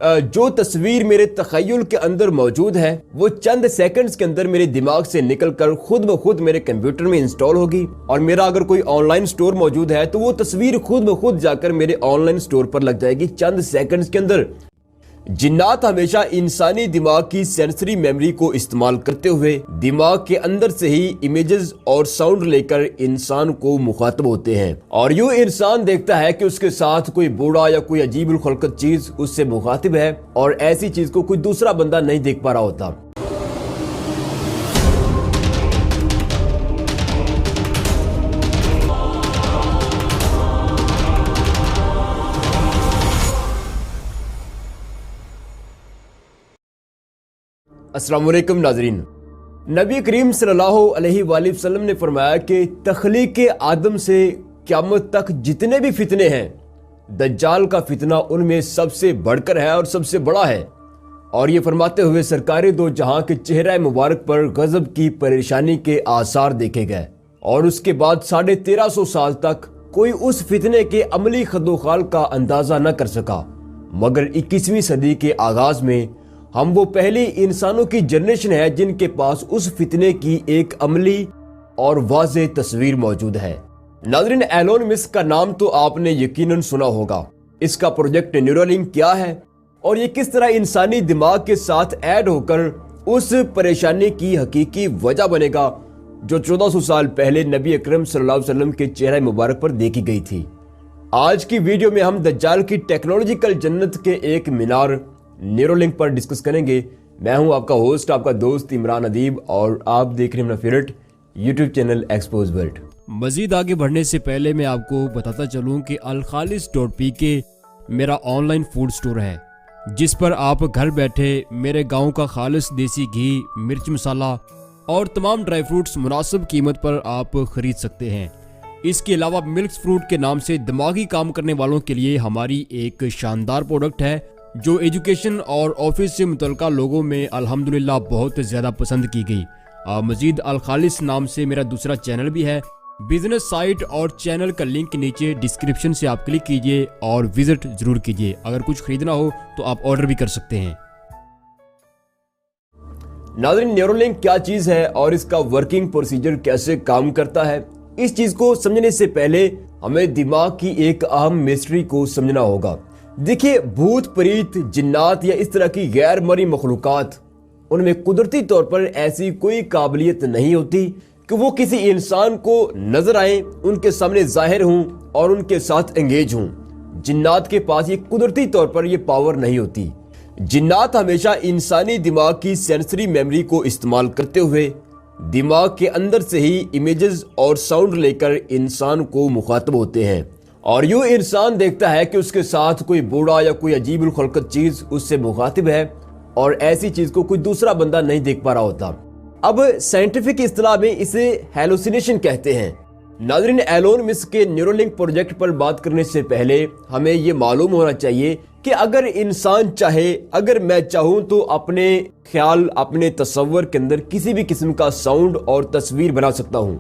جو تصویر میرے تخیل کے اندر موجود ہے وہ چند سیکنڈز کے اندر میرے دماغ سے نکل کر خود بخود میرے کمپیوٹر میں انسٹال ہوگی، اور میرا اگر کوئی آن لائن سٹور موجود ہے تو وہ تصویر خود بخود جا کر میرے آن لائن سٹور پر لگ جائے گی چند سیکنڈز کے اندر۔ جنات ہمیشہ انسانی دماغ کی سینسری میموری کو استعمال کرتے ہوئے دماغ کے اندر سے ہی امیجز اور ساؤنڈ لے کر انسان کو مخاطب ہوتے ہیں، اور یوں انسان دیکھتا ہے کہ اس کے ساتھ کوئی بوڑھا یا کوئی عجیب الخلقت چیز اس سے مخاطب ہے، اور ایسی چیز کو کوئی دوسرا بندہ نہیں دیکھ پا رہا ہوتا۔ السلام علیکم ناظرین، نبی کریم صلی اللہ علیہ وآلہ وسلم نے فرمایا کہ تخلیق آدم سے قیامت تک جتنے بھی فتنے ہیں، دجال کا فتنہ ان میں سب سے بڑھ کر ہے اور سب سے بڑا ہے۔ اور یہ فرماتے ہوئے سرکار دو جہاں کے چہرہ مبارک پر غضب کی پریشانی کے آثار دیکھے گئے، اور اس کے بعد 1350 سال تک کوئی اس فتنے کے عملی خدوخال کا اندازہ نہ کر سکا، مگر 21ویں صدی کے آغاز میں ہم وہ پہلی انسانوں کی جنریشن ہے جن کے پاس اس فتنے کی ایک عملی اور واضح تصویر موجود ہے۔ ناظرین، ایلون مسک کا نام تو آپ نے یقیناً سنا ہوگا۔ اس کا پروجیکٹ نیورولنک کیا ہے اور یہ کس طرح انسانی دماغ کے ساتھ ایڈ ہو کر اس پریشانی کی حقیقی وجہ بنے گا جو 1400 سال پہلے نبی اکرم صلی اللہ علیہ وسلم کے چہرہ مبارک پر دیکھی گئی تھی۔ آج کی ویڈیو میں ہم دجال کی ٹیکنالوجیکل جنت کے ایک مینار نیورولنک پر ڈسکس کریں گے۔ میں ہوں آپ کا ہوسٹ، آپ کا دوست عمران ادیب، اور آپ دیکھ رہے ہیں اپنا favourite YouTube channel expose world. مزید آگے بڑھنے سے پہلے میں آپ کو بتاتا چلوں کہ الخالص.pk میرا آن لائن فوڈ سٹور ہے، جس پر آپ گھر بیٹھے میرے گاؤں کا خالص دیسی گھی، مرچ مسالہ اور تمام ڈرائی فروٹس مناسب قیمت پر آپ خرید سکتے ہیں۔ اس کے علاوہ ملکس فروٹ کے نام سے دماغی کام کرنے والوں کے لیے ہماری ایک شاندار پروڈکٹ ہے جو ایجوکیشن اور آفس سے متعلقہ لوگوں میں الحمدللہ بہت زیادہ پسند کی گئی۔ مزید الخالص نام سے میرا دوسرا چینل بھی ہے، بزنس سائٹ اور چینل کا لنک نیچے ڈسکرپشن سے آپ کلک کیجئے اور وزٹ ضرور کیجئے۔ اگر کچھ خریدنا ہو تو آپ آرڈر بھی کر سکتے ہیں۔ ناظرین، نیورولنک کیا چیز ہے اور اس کا ورکنگ پروسیجر کیسے کام کرتا ہے، اس چیز کو سمجھنے سے پہلے ہمیں دماغ کی ایک اہم مسٹری کو سمجھنا ہوگا۔ دیکھیے، بھوت پریت، جنات یا اس طرح کی غیر مرئی مخلوقات، ان میں قدرتی طور پر ایسی کوئی قابلیت نہیں ہوتی کہ وہ کسی انسان کو نظر آئیں، ان کے سامنے ظاہر ہوں اور ان کے ساتھ انگیج ہوں۔ جنات کے پاس یہ قدرتی طور پر یہ پاور نہیں ہوتی۔ جنات ہمیشہ انسانی دماغ کی سینسری میموری کو استعمال کرتے ہوئے دماغ کے اندر سے ہی امیجز اور ساؤنڈ لے کر انسان کو مخاطب ہوتے ہیں، اور یوں انسان دیکھتا ہے کہ اس کے ساتھ کوئی بوڑھا یا کوئی عجیب الخلقت چیز اس سے مخاطب ہے، اور ایسی چیز کو کوئی دوسرا بندہ نہیں دیکھ پا رہا ہوتا۔ اب سائنٹیفک اصطلاح میں اسے ہیلوسینیشن کہتے ہیں۔ ناظرین، ایلون مسک کے نیورولنک پروجیکٹ پر بات کرنے سے پہلے ہمیں یہ معلوم ہونا چاہیے کہ اگر انسان چاہے، اگر میں چاہوں تو اپنے خیال، اپنے تصور کے اندر کسی بھی قسم کا ساؤنڈ اور تصویر بنا سکتا ہوں۔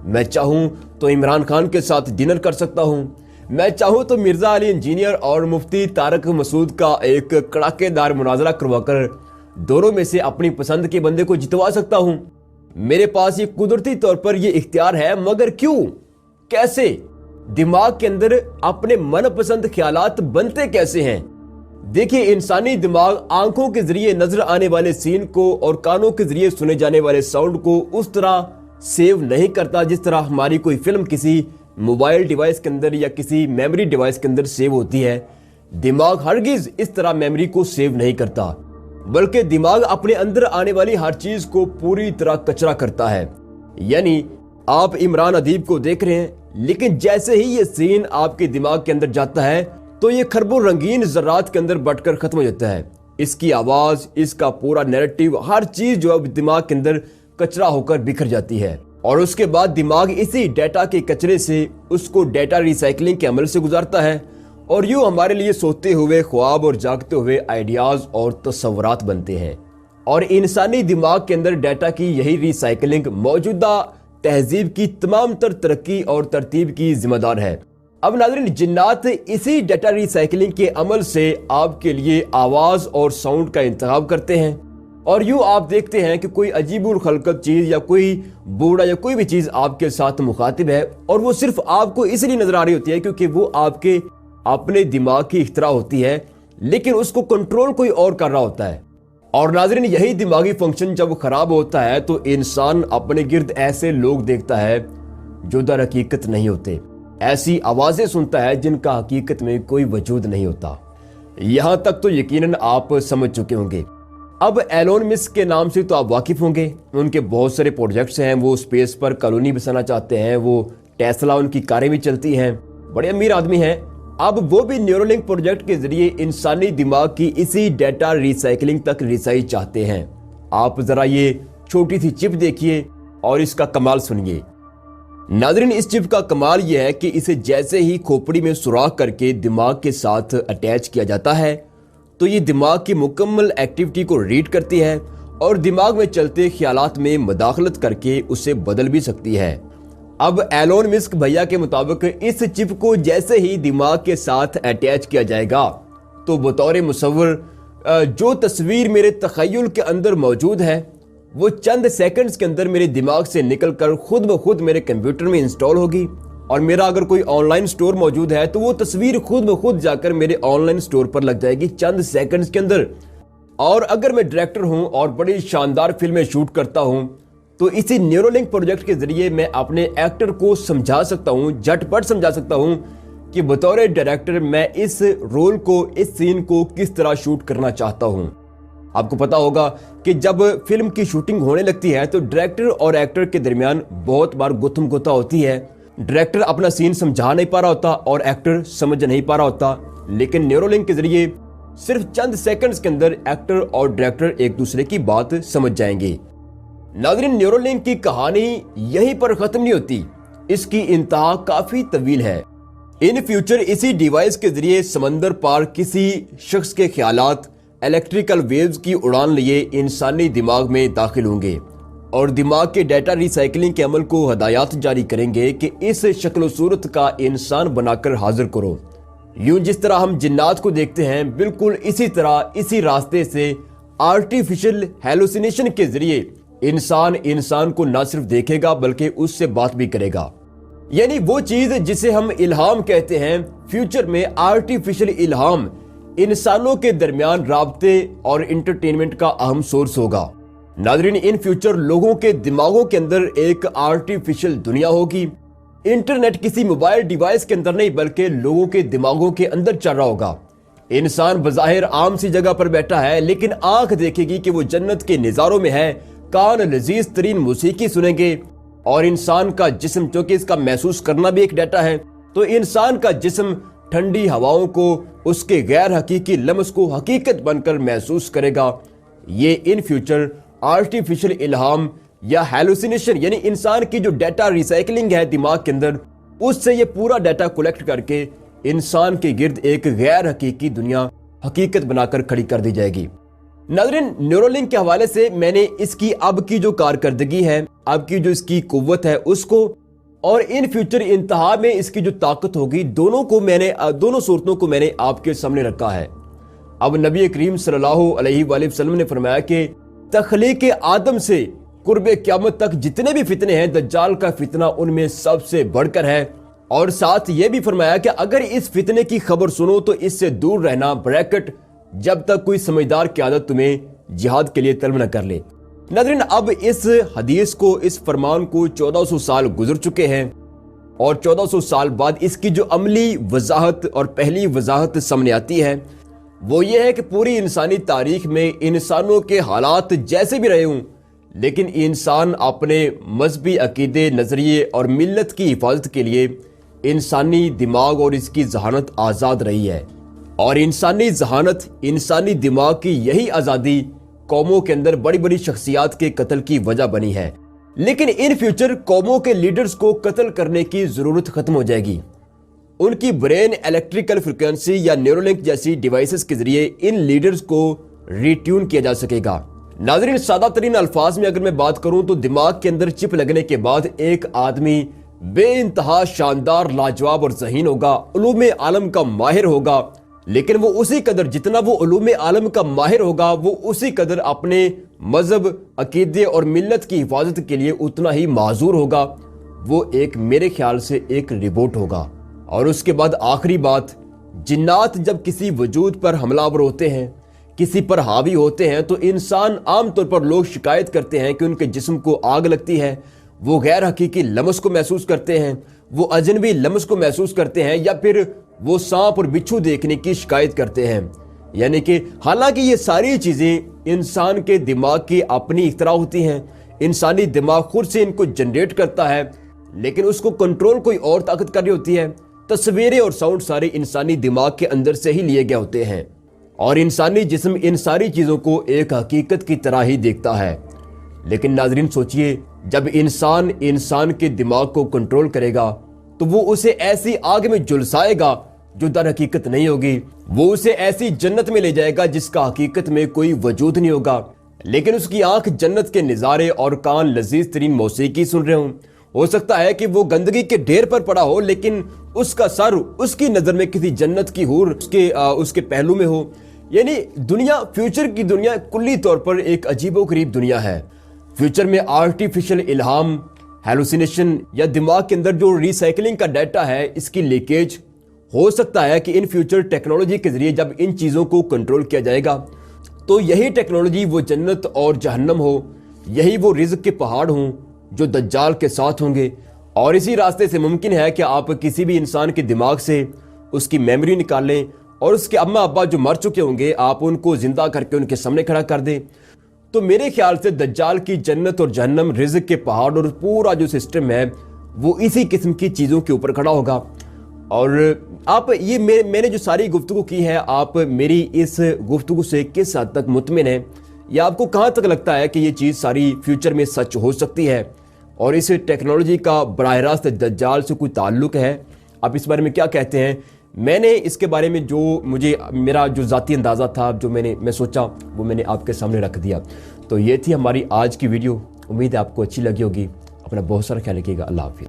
میں چاہوں تو عمران خان کے ساتھ ڈنر کر سکتا ہوں، میں چاہوں تو مرزا علی انجینئر اور مفتی طارق مسعود کا ایک کڑاکے دار مناظرہ کروا کر دونوں میں سے اپنی پسند کے بندے کو جتوا سکتا ہوں۔ میرے پاس یہ قدرتی طور پر یہ اختیار ہے، مگر کیوں، کیسے؟ دماغ کے اندر اپنے من پسند خیالات بنتے کیسے ہیں؟ دیکھیے، انسانی دماغ آنکھوں کے ذریعے نظر آنے والے سین کو اور کانوں کے ذریعے سنے جانے والے ساؤنڈ کو اس طرح سیو نہیں کرتا جس طرح ہماری کوئی فلم کسی موبائل ڈیوائس کے اندر یا کسی میموری ڈیوائس کے اندر سیو ہوتی ہے۔ دماغ ہرگز اس طرح میموری کو سیو نہیں کرتا، بلکہ دماغ اپنے اندر آنے والی ہر چیز کو پوری طرح کچرا کرتا ہے۔ یعنی آپ عمران ادیب کو دیکھ رہے ہیں، لیکن جیسے ہی یہ سین آپ کے دماغ کے اندر جاتا ہے تو یہ کھربوں رنگین ذرات کے اندر بٹ کر ختم ہو جاتا ہے۔ اس کی آواز، اس کا پورا نیریٹو، ہر چیز جو اب دماغ کے اندر کچرا ہو کر بکھر جاتی ہے، اور اس کے بعد دماغ اسی ڈیٹا کے کچرے سے اس کو ڈیٹا ریسائکلنگ کے عمل سے گزارتا ہے، اور یوں ہمارے لیے سوتے ہوئے خواب اور جاگتے ہوئے آئیڈیاز اور تصورات بنتے ہیں۔ اور انسانی دماغ کے اندر ڈیٹا کی یہی ریسائکلنگ موجودہ تہذیب کی تمام تر ترقی اور ترتیب کی ذمہ دار ہے۔ अब नाज़रीन, जिन्नात इसी डेटा रिसाइकलिंग के अमल से आपके लिए आवाज और साउंड का इंतखाब करते हैं, और यूं आप देखते हैं कि कोई अजीबुल खलकत चीज या कोई बूढ़ा या कोई भी चीज आपके साथ मुखातिब है, और वो सिर्फ आपको इसलिए नजर आ रही होती है क्योंकि वो आपके अपने दिमाग की इख्तरा होती है, लेकिन उसको कंट्रोल कोई और कर रहा होता है। और नाज़रीन, यही दिमागी फंक्शन जब खराब होता है तो इंसान अपने गिर्द ऐसे लोग देखता है जो दर हकीकत नहीं होते, ऐसी आवाजें सुनता है जिनका हकीकत में कोई वजूद नहीं होता। यहां तक तो यकीनन आप समझ चुके होंगे। अब एलोन मस्क के नाम से तो आप वाकिफ होंगे, उनके बहुत सारे प्रोजेक्ट्स हैं, वो स्पेस पर कॉलोनी बसाना चाहते हैं, वो टेस्ला उनकी कारें भी चलती हैं, बड़े अमीर आदमी हैं। अब वो भी न्यूरोलिंक प्रोजेक्ट के जरिए इंसानी दिमाग की इसी डेटा रिसाइकलिंग तक रिसाई चाहते हैं। आप जरा ये छोटी सी चिप देखिए और इसका कमाल सुनिए। नाज़रीन, इस चिप का कमाल यह है कि इसे जैसे ही खोपड़ी में सुराख करके दिमाग के साथ अटैच किया जाता है तो ये दिमाग की मुकम्मल एक्टिविटी को रीड करती है और दिमाग में चलते ख्यालात में मदाखलत करके उसे बदल भी सकती है। अब एलोन मस्क भैया के मुताबिक इस चिप को जैसे ही दिमाग के साथ अटैच किया जाएगा तो बतौर मुसव्विर जो तस्वीर मेरे तखय्युल के अंदर मौजूद है वो चंद सेकंड्स के अंदर मेरे दिमाग से निकलकर खुद ब खुद मेरे कंप्यूटर में इंस्टॉल होगी, और मेरा अगर कोई ऑनलाइन स्टोर मौजूद है तो वो तस्वीर खुद ब खुद जाकर मेरे ऑनलाइन स्टोर पर लग जाएगी चंद सेकंड्स के अंदर। और अगर मैं डायरेक्टर हूं और बड़ी शानदार फिल्में शूट करता हूं तो इसी न्यूरोलिंक प्रोजेक्ट के जरिए मैं अपने एक्टर को समझा सकता हूं, झटपट समझा सकता हूं कि बतौर डायरेक्टर मैं इस रोल को, इस सीन को किस तरह शूट करना चाहता हूं। आपको पता होगा कि जब फिल्म की शूटिंग होने लगती है तो डायरेक्टर और एक्टर के दरमियान बहुत बार गुत्थम गुत्था होती है। डायरेक्टर अपना सीन समझा नहीं पा रहा होता और एक्टर समझ नहीं पा रहा होता, लेकिन न्यूरोलिंक के जरिए सिर्फ चंद सेकंड्स के अंदर एक्टर और डायरेक्टर एक दूसरे की बात समझ जाएंगे। नाज़रीन, न्यूरोलिंक की कहानी यहीं पर खत्म नहीं होती, इसकी इंतहा काफी तवील है। इन फ्यूचर इसी डिवाइस के जरिए समंदर पार किसी शख्स के ख्यालात इलेक्ट्रिकल वेव्स की उड़ान लिए इंसानी दिमाग में दाखिल होंगे और दिमाग के डेटा रिसाइकलिंग के अमल को हदायत जारी करेंगे कि इस शक्ल सूरत का इंसान बनाकर हाजिर करो। यूं जिस तरह हम जिन्नात को देखते हैं, बिल्कुल इसी तरह इसी रास्ते से आर्टिफिशियल हेलुसिनेशन के जरिए इंसान को न सिर्फ देखेगा बल्कि उससे बात भी करेगा। यानी वो चीज जिसे हम इल्हाम कहते हैं, फ्यूचर में आर्टिफिशियल इल्हाम इंसानों के दरमियान राब्ते और इंटरटेनमेंट का अहम सोर्स होगा। नाज़रीन, इन फ्यूचर लोगों के दिमागों के अंदर एक आर्टिफिशियल दुनिया होगी। इंटरनेट किसी मोबाइल डिवाइस के अंदर नहीं बल्कि लोगों के दिमागों के अंदर चल रहा होगा। इंसान बज़ाहिर आम सी जगह पर बैठा है, लेकिन आंख देखेगी कि वो जन्नत के नज़ारों में है, कान लजीज तरीन मौसीकी सुनेंगे, और इंसान का जिस्म, चूंकि इसका महसूस करना भी एक डाटा है, तो इंसान का जिस्म ठंडी हवाओं को, उसके गैर हकीकी लम्स को हकीकत बनकर महसूस करेगा। ये इन फ्यूचर आर्टिफिशियल इल्हाम या हेलुसिनेशन, यानी इंसान की जो डेटा रिसाइकलिंग है दिमाग के अंदर, उससे ये पूरा डाटा कलेक्ट करके इंसान के गिर्द एक गैर हकीकी दुनिया हकीकत बनाकर खड़ी कर दी जाएगी। नाज़रीन, न्यूरोलिंक के हवाले से मैंने इसकी अब की जो कारकर्दगी है, अब की जो इसकी कुव्वत है उसको, और इन फ्यूचर इंतहा में इसकी जो ताकत होगी, दोनों सूरतों को मैंने आपके सामने रखा है। अब नबी करीम सल्लल्लाहु अलैहि वसल्लम ने फरमाया कि तख्लीक आदम से कुर्बे क़यामत तक जितने भी फितने हैं, दज्जाल का फितना उनमें सबसे बढ़कर है। और साथ ये भी फरमाया कि अगर इस फितने की खबर सुनो तो इससे दूर रहना, ब्रैकेट जब तक कोई समझदार क़यादत तुम्हें जिहाद के लिए तलब न कर ले। नाज़रीन, अब इस हदीस को, इस फरमान को 1400 साल गुजर चुके हैं, और 1400 साल बाद इसकी जो अमली वजाहत और पहली वजाहत सामने आती है वो ये है कि पूरी इंसानी तारीख में इंसानों के हालात जैसे भी रहे हों, लेकिन इंसान अपने मजहबी अकीदे, नजरिए और मिल्लत की हिफाजत के लिए इंसानी दिमाग और इसकी जहानत आज़ाद रही है। और इंसानी जहानत, इंसानी दिमाग की यही आज़ादी कौमों के अंदर बड़ी बड़ी शख्सियात के कत्ल की वजह बनी है। लेकिन इन फ्यूचर कौमों के लीडर्स को कत्ल करने की जरूरत खत्म हो जाएगी। उनकी ब्रेन इलेक्ट्रिकल फ्रिक्वेंसी या न्यूरोलिंक जैसी डिवाइसेस के जरिए इन लीडर्स को रिट्यून किया जा सकेगा। नाज़रीन, सादा तरीन अल्फाज में अगर मैं बात करूं तो दिमाग के अंदर चिप लगने के बाद एक आदमी बे इंतहा शानदार, लाजवाब और ज़हीन होगा, उलूम आलम का माहिर होगा, लेकिन वो उसी कदर, जितना वो उलूम आलम का माहिर होगा, वो उसी कदर अपने मजहब, अकीदे और मिल्लत की हिफाजत के लिए उतना ही माजूर होगा। वो एक, मेरे ख्याल से एक रिबोट होगा। और उसके बाद आखिरी बात, जिन्नात जब किसी वजूद पर हमलावर होते हैं, किसी पर हावी होते हैं, तो इंसान, आमतौर पर लोग शिकायत करते हैं कि उनके जिस्म को आग लगती है, वो गैर हकीकी लमस को महसूस करते हैं, वो अजनबी लमस को महसूस करते हैं, या फिर वो सांप और बिच्छू देखने की शिकायत करते हैं। यानी कि हालांकि ये सारी चीज़ें इंसान के दिमाग की अपनी इख्तरा होती हैं, इंसानी दिमाग खुद से इनको जनरेट करता है, लेकिन उसको कंट्रोल कोई और ताकत कर रही होती है। तस्वीरें और साउंड सारे इंसानी दिमाग के अंदर से ही लिए गए होते हैं, और इंसानी जिस्म इन सारी चीज़ों को एक हकीकत की तरह ही देखता है। लेकिन नाजरीन सोचिए, जब इंसान के दिमाग को कंट्रोल करेगा तो वो उसे ऐसी आग में झुलसाएगा जो दर हकीकत नहीं होगी, वो उसे ऐसी जन्नत में ले जाएगा जिसका हकीकत में कोई वजूद नहीं होगा, लेकिन उसकी आंख जन्नत के नज़ारे और कान लजीज तरीन मौसीकी सुन रहे हों। हो सकता है कि वो गंदगी के ढेर पर पड़ा हो, लेकिन उसका सर उसकी नज़र में किसी जन्नत की हूर उसके पहलू में हो। यानी दुनिया, फ्यूचर की दुनिया कुल्ली तौर पर एक अजीबोगरीब दुनिया है। फ्यूचर में आर्टिफिशियल इल्हाम, हेलुसिनेशन या दिमाग के अंदर जो रिसाइकलिंग का डाटा है, इसकी लीकेज, हो सकता है कि इन फ्यूचर टेक्नोलॉजी के जरिए जब इन चीज़ों को कंट्रोल किया जाएगा तो यही टेक्नोलॉजी वो जन्नत और जहन्नम हो, यही वो रिज़्क के पहाड़ हों जो दज्जाल के साथ होंगे। और इसी रास्ते से मुमकिन है कि आप किसी भी इंसान के दिमाग से उसकी मेमोरी निकाल लें और उसके अम्मा अब्बा जो मर चुके होंगे, आप उनको जिंदा करके उनके सामने खड़ा कर दें। तो मेरे ख्याल से दज्जाल की जन्नत और जहन्नम, रिज़्क के पहाड़ और पूरा जो सिस्टम है वो इसी किस्म की चीज़ों के ऊपर खड़ा होगा। और आप ये मैंने जो सारी गुफ्तगू की है, आप मेरी इस गुफ्तगू से किस हद तक मुतमिन हैं, या आपको कहाँ तक लगता है कि ये चीज़ सारी फ्यूचर में सच हो सकती है और इस टेक्नोलॉजी का बराह रास्त दज्जाल से कोई ताल्लुक है? आप इस बारे में क्या कहते हैं? मैंने इसके बारे में जो मेरा जो ज़ाती अंदाज़ा था, जो मैं सोचा, वो मैंने आपके सामने रख दिया। तो ये थी हमारी आज की वीडियो। उम्मीद है आपको अच्छी लगी होगी। अपना बहुत सारा ख्याल रखिएगा। अल्लाह हाफिज़।